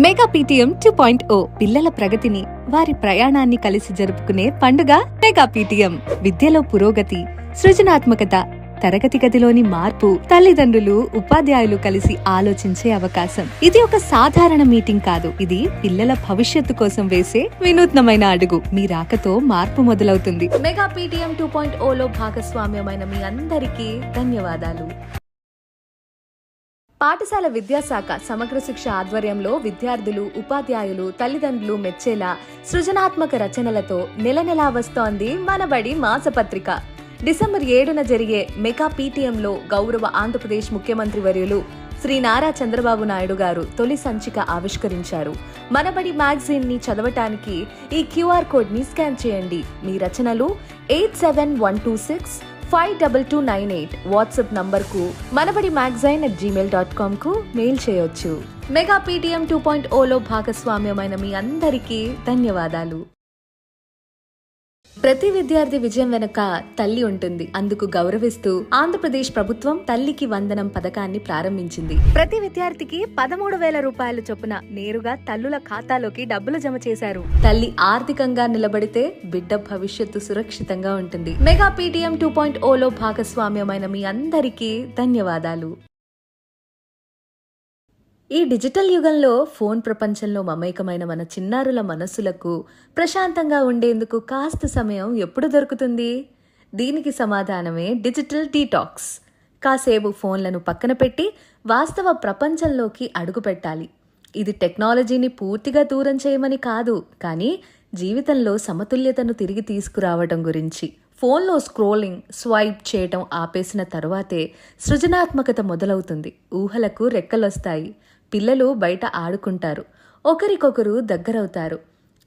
Mega PTM 2.0 పిల్లల ప్రగతిని వారి ప్రయాణాన్ని కలిసి జరుపుకునే పండుగ మెగా పీటీఎం. విద్యలో పురోగతి, సృజనాత్మకత, తరగతి గదిలోని మార్పు, తల్లిదండ్రులు, ఉపాధ్యాయులు కలిసి ఆలోచించే అవకాశం. ఇది ఒక సాధారణ మీటింగ్ కాదు, ఇది పిల్లల భవిష్యత్తు కోసం వేసే వినూత్నమైన అడుగు. మీ రాకతో మార్పు మొదలవుతుంది. మెగా పీటీఎం 2.0లో భాగస్వామ్యమైన మీ అందరికీ ధన్యవాదాలు. పాఠశాల విద్యాశాఖ సమగ్ర శిక్ష ఆధ్వర్యంలో విద్యార్థులు, ఉపాధ్యాయులు, తల్లిదండ్రులు మెచ్చేలా సృజనాత్మక రచనలతో నెలనెలా వస్తోంది మనబడి మాసపత్రిక. డిసెంబర్ 7న జరిగే మెగా పీటీఎంలో గౌరవ ఆంధ్రప్రదేశ్ ముఖ్యమంత్రి వర్యులు శ్రీ నారా చంద్రబాబు నాయుడు గారు తొలి సంచిక ఆవిష్కరించారు. మనబడి మ్యాగజైన్ ని చదవటానికి ఈ QR కోడ్ ని స్కాన్ చేయండి. మీ రచనలు 8712652298 వాట్సాప్ నంబర్కు manabadi@gmail.com కు మెయిల్ చేయొచ్చు. మెగా పీటీఎం 2.0లో భాగస్వామ్యమైన మీ అందరికీ ధన్యవాదాలు. ప్రతి విద్యార్థి విజయం వెనుక తల్లి ఉంటుంది. అందుకు గౌరవిస్తూ ఆంధ్రప్రదేశ్ ప్రభుత్వం తల్లికి వందనం పథకాన్ని ప్రారంభించింది. ప్రతి విద్యార్థికి 13,000 రూపాయల చొప్పున నేరుగా తల్లుల ఖాతాలోకి డబ్బులు జమ చేశారు. తల్లి ఆర్థికంగా నిలబడితే బిడ్డ భవిష్యత్తు సురక్షితంగా ఉంటుంది. మెగా పీటీఎం 2.0లో భాగస్వామ్యమైన మీ అందరికీ ధన్యవాదాలు. ఈ డిజిటల్ యుగంలో ఫోన్ ప్రపంచంలో మమేకమైన మన చిన్నారుల మనస్సులకు ప్రశాంతంగా ఉండేందుకు కాస్త సమయం ఎప్పుడు దొరుకుతుంది? దీనికి సమాధానమే డిజిటల్ డీటాక్స్. కాసేపు ఫోన్లను పక్కన పెట్టి వాస్తవ ప్రపంచంలోకి అడుగుపెట్టాలి. ఇది టెక్నాలజీని పూర్తిగా దూరం చేయమని కాదు, కానీ జీవితంలో సమతుల్యతను తిరిగి తీసుకురావడం గురించి. ఫోన్లో స్క్రోలింగ్, స్వైప్ చేయటం ఆపేసిన తరువాతే సృజనాత్మకత మొదలవుతుంది. ఊహలకు రెక్కలొస్తాయి. పిల్లలు బయట ఆడుకుంటారు, ఒకరికొకరు దగ్గరవుతారు.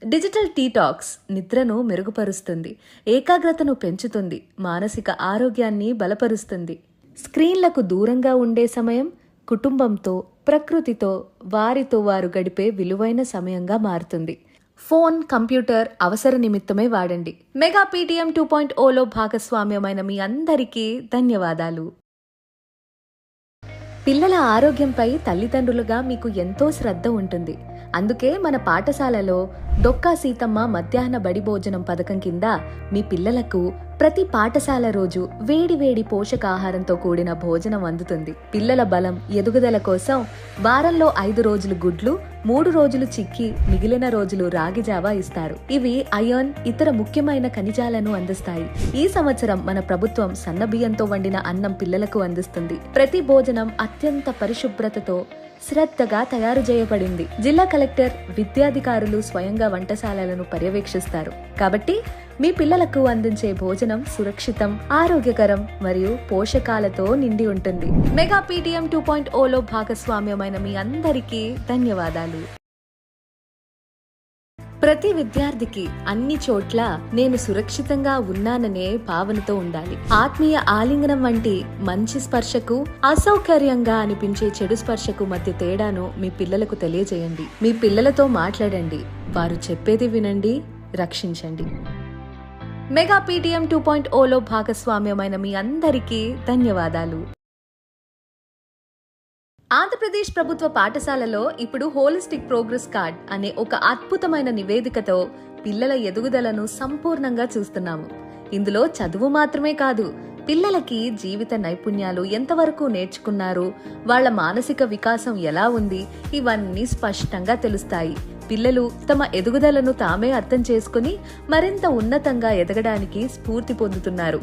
డిజిటల్ డీటాక్స్ నిద్రను మెరుగుపరుస్తుంది, ఏకాగ్రతను పెంచుతుంది, మానసిక ఆరోగ్యాన్ని బలపరుస్తుంది. స్క్రీన్లకు దూరంగా ఉండే సమయం కుటుంబంతో, ప్రకృతితో, వారితో వారు గడిపే విలువైన సమయంగా మారుతుంది. ఫోన్, కంప్యూటర్ అవసర నిమిత్తమే వాడండి. మెగా పీటీఎం 2.0లో భాగస్వామ్యమైన మీ అందరికీ ధన్యవాదాలు. పిల్లల ఆరోగ్యంపై తల్లిదండ్రులుగా మీకు ఎంతో శ్రద్ధ ఉంటుంది. అందుకే మన పాఠశాలలో డొక్కా సీతమ్మ మధ్యాహ్న బడి భోజనం పథకం కింద మీ పిల్లలకు ప్రతి పాఠశాల రోజు వేడివేడి పోషకాహారంతో కూడిన భోజనం అందుతుంది. పిల్లల బలం, ఎదుగుదల కోసం వారంలో 5 రోజులు గుడ్లు, 3 రోజులు చిక్కి, మిగిలిన రోజులు రాగి జావా ఇస్తారు. ఇవి ఐరన్, ఇతర ముఖ్యమైన ఖనిజాలను అందిస్తాయి. ఈ సంవత్సరం మన ప్రభుత్వం సన్నబియ్యంతో వండిన అన్నం పిల్లలకు అందిస్తుంది. ప్రతి భోజనం అత్యంత పరిశుభ్రతతో శ్రద్ధగా తయారు చేయబడింది. జిల్లా కలెక్టర్, విద్యాధికారులు స్వయంగా వంటశాలలను పర్యవేక్షిస్తారు. కాబట్టి మీ పిల్లలకు అందించే భోజనం సురక్షితం, ఆరోగ్యకరం మరియు పోషకాలతో నిండి ఉంటుంది. మెగా పీటీఎం 2.0లో భాగస్వామ్యమైన మీ అందరికీ ధన్యవాదాలు. ప్రతి విద్యార్థికి అన్ని చోట్ల నేను సురక్షితంగా ఉన్నాననే భావనతో ఉండాలి. ఆత్మీయ ఆలింగనం వంటి మంచి స్పర్శకు, అసౌకర్యంగా అనిపించే చెడు స్పర్శకు మధ్య తేడాను మీ పిల్లలకు తెలియజేయండి. మీ పిల్లలతో మాట్లాడండి, వారు చెప్పేది వినండి, రక్షించండి. మెగా పీటీఎం 2.0లో భాగస్వామ్యమైన మీ అందరికీ ధన్యవాదాలు. ఆంధ్రప్రదేశ్ ప్రభుత్వ పాఠశాలలో ఇప్పుడు హోలిస్టిక్ ప్రోగ్రెస్ కార్డ్ అనే ఒక అద్భుతమైన నివేదికతో పిల్లల ఎదుగుదలను సంపూర్ణంగా చూస్తున్నాము. ఇందులో చదువు మాత్రమే కాదు, పిల్లలకి జీవిత నైపుణ్యాలు ఎంతవరకు నేర్చుకున్నారు, వాళ్ల మానసిక వికాసం ఎలా ఉంది, ఇవన్నీ స్పష్టంగా తెలుస్తాయి. పిల్లలు తమ ఎదుగుదలను తామే అర్థం చేసుకుని మరింత ఉన్నతంగా ఎదగడానికి స్ఫూర్తి పొందుతున్నారు.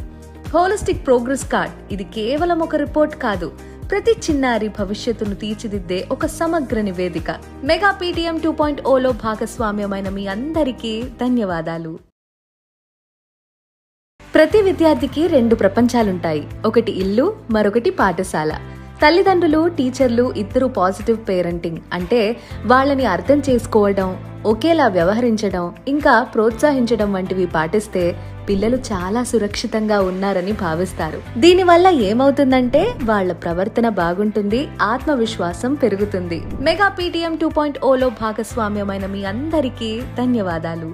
హోలిస్టిక్ ప్రోగ్రెస్ కార్డ్ ఇది కేవలం ఒక రిపోర్ట్ కాదు, ప్రతి చిన్నారి భవిష్యత్తును తీర్చిదిద్దే ఒక సమగ్ర నివేదిక. మెగా పీటీఎం 2.0లో భాగస్వామ్యమైన మీ అందరికీ ధన్యవాదాలు. ప్రతి విద్యార్థికి 2 ప్రపంచాలుంటాయి. ఒకటి ఇల్లు, మరొకటి పాఠశాల. తల్లిదండ్రులు, టీచర్లు ఇద్దరు పాజిటివ్ పేరెంటింగ్ అంటే వాళ్ళని అర్థం చేసుకోవడం, ఒకేలా వ్యవహరించడం, ఇంకా ప్రోత్సహించడం వంటివి పాటిస్తే పిల్లలు చాలా సురక్షితంగా ఉన్నారని భావిస్తారు. దీనివల్ల ఏమవుతుందంటే వాళ్ళ ప్రవర్తన బాగుంటుంది, ఆత్మవిశ్వాసం పెరుగుతుంది. మెగా పీటీఎం 2.0లో భాగస్వామ్యమైన మీ అందరికీ ధన్యవాదాలు.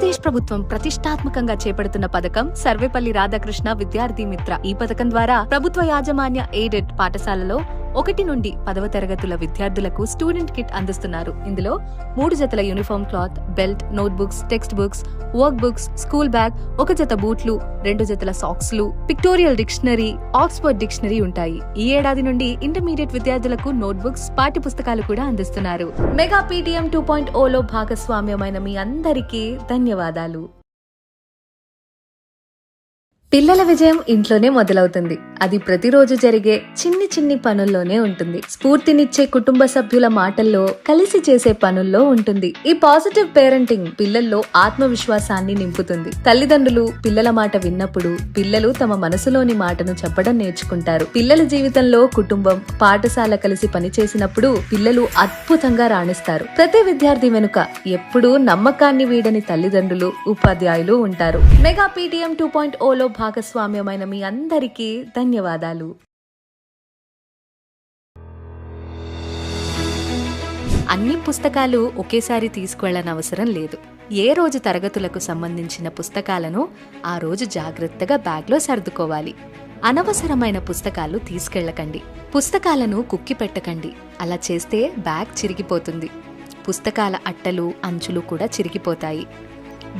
ఆంధ్రప్రదేశ్ ప్రభుత్వం ప్రతిష్టాత్మకంగా చేపడుతున్న పథకం సర్వేపల్లి రాధాకృష్ణ విద్యార్థి మిత్ర. ఈ పథకం ద్వారా ప్రభుత్వ యాజమాన్య ఎయిడెడ్ పాఠశాలలో 1 నుండి 10వ తరగతుల విద్యార్థులకు స్టూడెంట్ కిట్ అందిస్తున్నారు. ఇందులో 3 జతల uniform cloth, belt, note books, text books, work books, school bag, 1 జత బూట్లు, 2 జతల సాక్స్లు, పిక్టోరియల్ డిక్షనరీ, ఆక్స్ఫర్డ్ డిక్షనరీ ఉంటాయి. ఈ ఏడాది నుండి ఇంటర్మీడియట్ విద్యార్థులకు నోట్ బుక్స్, పాఠ్య పుస్తకాలు కూడా అందిస్తున్నారు. మెగా పీటీఎం 2.0లో భాగస్వామ్యమైన మీ అందరికీ ధన్యవాదాలు. పిల్లల విజయం ఇంట్లోనే మొదలవుతుంది. అది ప్రతిరోజు జరిగే చిన్ని చిన్ని పనుల్లోనే ఉంటుంది. స్ఫూర్తినిచ్చే కుటుంబ సభ్యుల మాటల్లో, కలిసి చేసే పనుల్లో ఉంటుంది. ఈ పాజిటివ్ పేరెంటింగ్ పిల్లల్లో ఆత్మవిశ్వాసాన్ని నింపుతుంది. తల్లిదండ్రులు పిల్లల మాట విన్నప్పుడు పిల్లలు తమ మనసులోని మాటను చెప్పడం నేర్చుకుంటారు. పిల్లల జీవితంలో కుటుంబం, పాఠశాల కలిసి పనిచేసినప్పుడు పిల్లలు అద్భుతంగా రాణిస్తారు. ప్రతి విద్యార్థి వెనుక ఎప్పుడూ నమ్మకాన్ని వీడని తల్లిదండ్రులు, ఉపాధ్యాయులు ఉంటారు. మెగా పీటీఎం 2.0లో భాగస్వామ్యమైన మీ అందరికీ ధన్యవాదాలు. అన్ని పుస్తకాలు ఒకేసారి తీసుకువెళ్లనవసరం లేదు. ఏ రోజు తరగతులకు సంబంధించిన పుస్తకాలను ఆ రోజు జాగ్రత్తగా బ్యాగ్లో సర్దుకోవాలి. అనవసరమైన పుస్తకాలు తీసుకెళ్లకండి. పుస్తకాలను కుక్కి పెట్టకండి. అలా చేస్తే బ్యాగ్ చిరిగిపోతుంది. పుస్తకాల అట్టలు, అంచులు కూడా చిరిగిపోతాయి.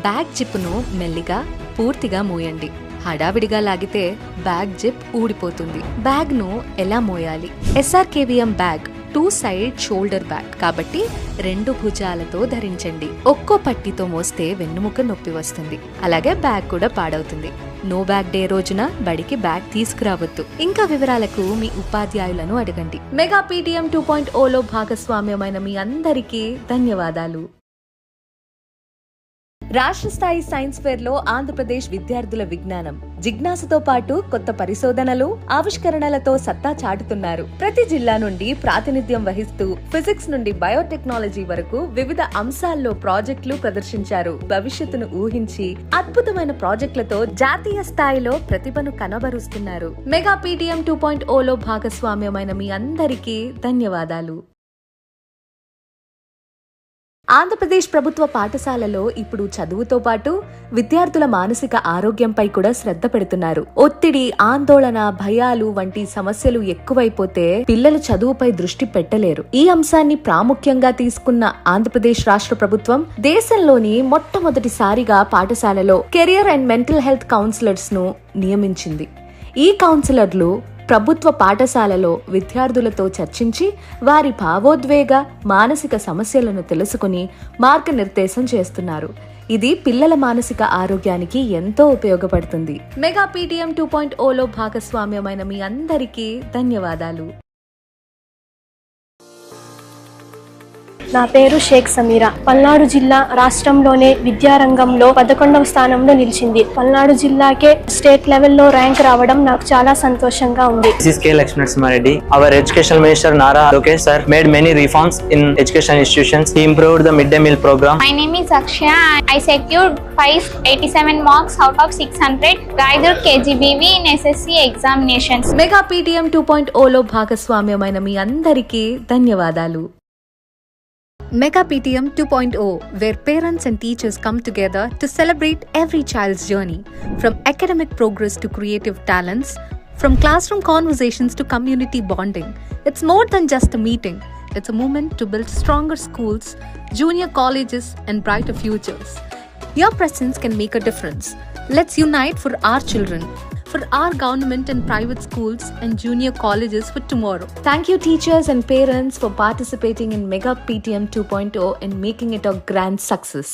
బ్యాగ్ జిప్పును మెల్లిగా, పూర్తిగా మూయండి. హడావిడిగా లాగితే బ్యాగ్ జిప్ ఊడిపోతుంది. బ్యాగ్ ను ఎలా మోయాలి? SRKVM bag 2 side shoulder bag కాబట్టి 2 భుజాలతో ధరించండి. ఒక్కో పట్టితో మోస్తే వెన్నుముక నొప్పి వస్తుంది. అలాగే బ్యాగ్ కూడా పాడవుతుంది. నో బ్యాగ్ డే రోజున బడికి బ్యాగ్ తీసుకురావద్దు. ఇంకా వివరాలకు మీ ఉపాధ్యాయులను అడగండి. మెగా పీటీఎం 2.0లో భాగస్వామ్యమైన మీ అందరికీ ధన్యవాదాలు. రాష్ట్ర స్థాయి సైన్స్ ఫేర్ లో ఆంధ్రప్రదేశ్ విద్యార్థుల విజ్ఞానం, జిజ్ఞాసతో పాటు కొత్త పరిశోధనలు, ఆవిష్కరణలతో సత్తా చాటుతున్నారు. ప్రతి జిల్లా నుండి ప్రాతినిధ్యం వహిస్తూ ఫిజిక్స్ నుండి బయోటెక్నాలజీ వరకు వివిధ అంశాల్లో ప్రాజెక్టులు ప్రదర్శించారు. భవిష్యత్తును ఊహించి అద్భుతమైన ప్రాజెక్టులతో జాతీయ స్థాయిలో ప్రతిభను కనబరుస్తున్నారు. మెగా పీటీఎం 2.0లో భాగస్వామ్యమైన మీ అందరికీ ధన్యవాదాలు. ఆంధ్రప్రదేశ్ ప్రభుత్వ పాఠశాలలో ఇప్పుడు చదువుతో పాటు విద్యార్థుల మానసిక ఆరోగ్యంపై కూడా శ్రద్ధ పెడుతున్నారు. ఒత్తిడి, ఆందోళన, భయాలు వంటి సమస్యలు ఎక్కువైపోతే పిల్లలు చదువుపై దృష్టి పెట్టలేరు. ఈ అంశాన్ని ప్రాముఖ్యంగా తీసుకున్న ఆంధ్రప్రదేశ్ రాష్ట్ర ప్రభుత్వం దేశంలోని మొట్టమొదటిసారిగా పాఠశాలలో career and mental health counsellors ను నియమించింది. ఈ కౌన్సిలర్లు ప్రభుత్వ పాఠశాలలో విద్యార్థులతో చర్చించి వారి భావోద్వేగ, మానసిక సమస్యలను తెలుసుకుని మార్గనిర్దేశం చేస్తున్నారు. ఇది పిల్లల మానసిక ఆరోగ్యానికి ఎంతో ఉపయోగపడుతుంది. మెగా పీటీఎం 2.0లో భాగస్వామ్యమైన మీ అందరికీ ధన్యవాదాలు. నా పేరు షేక్ సమీరా. పల్నాడు జిల్లా రాష్ట్రంలోనే విద్యారంగంలో 11వ స్థానంలో నిలిచింది. పల్నాడు జిల్లాకే స్టేట్ లెవెల్లో ర్యాంక్ రావడం నాకు చాలా సంతోషంగా ఉంది. This is K. Lakshmi Narasimhareddy. Our Education Minister Nara Lokesh sir made many reforms in education institutions. He improved the midday meal program. My name is Akshaya. I secured 587 marks out of 600 Gaidur KGBV in SSC examinations. Mega PTM 2.0లో భాగస్వామ్యమైన మీ అందరికీ ధన్యవాదాలు. Mega PTM 2.0, where parents and teachers come together to celebrate every child's journey, from academic progress to creative talents, from classroom conversations to community bonding. It's more than just a meeting. It's a movement to build stronger schools, junior colleges, and brighter futures. Your presence can make a difference. Let's unite for our children, for our government and private schools and junior colleges for tomorrow. Thank you teachers and parents for participating in Mega PTM 2.0 and making it a grand success.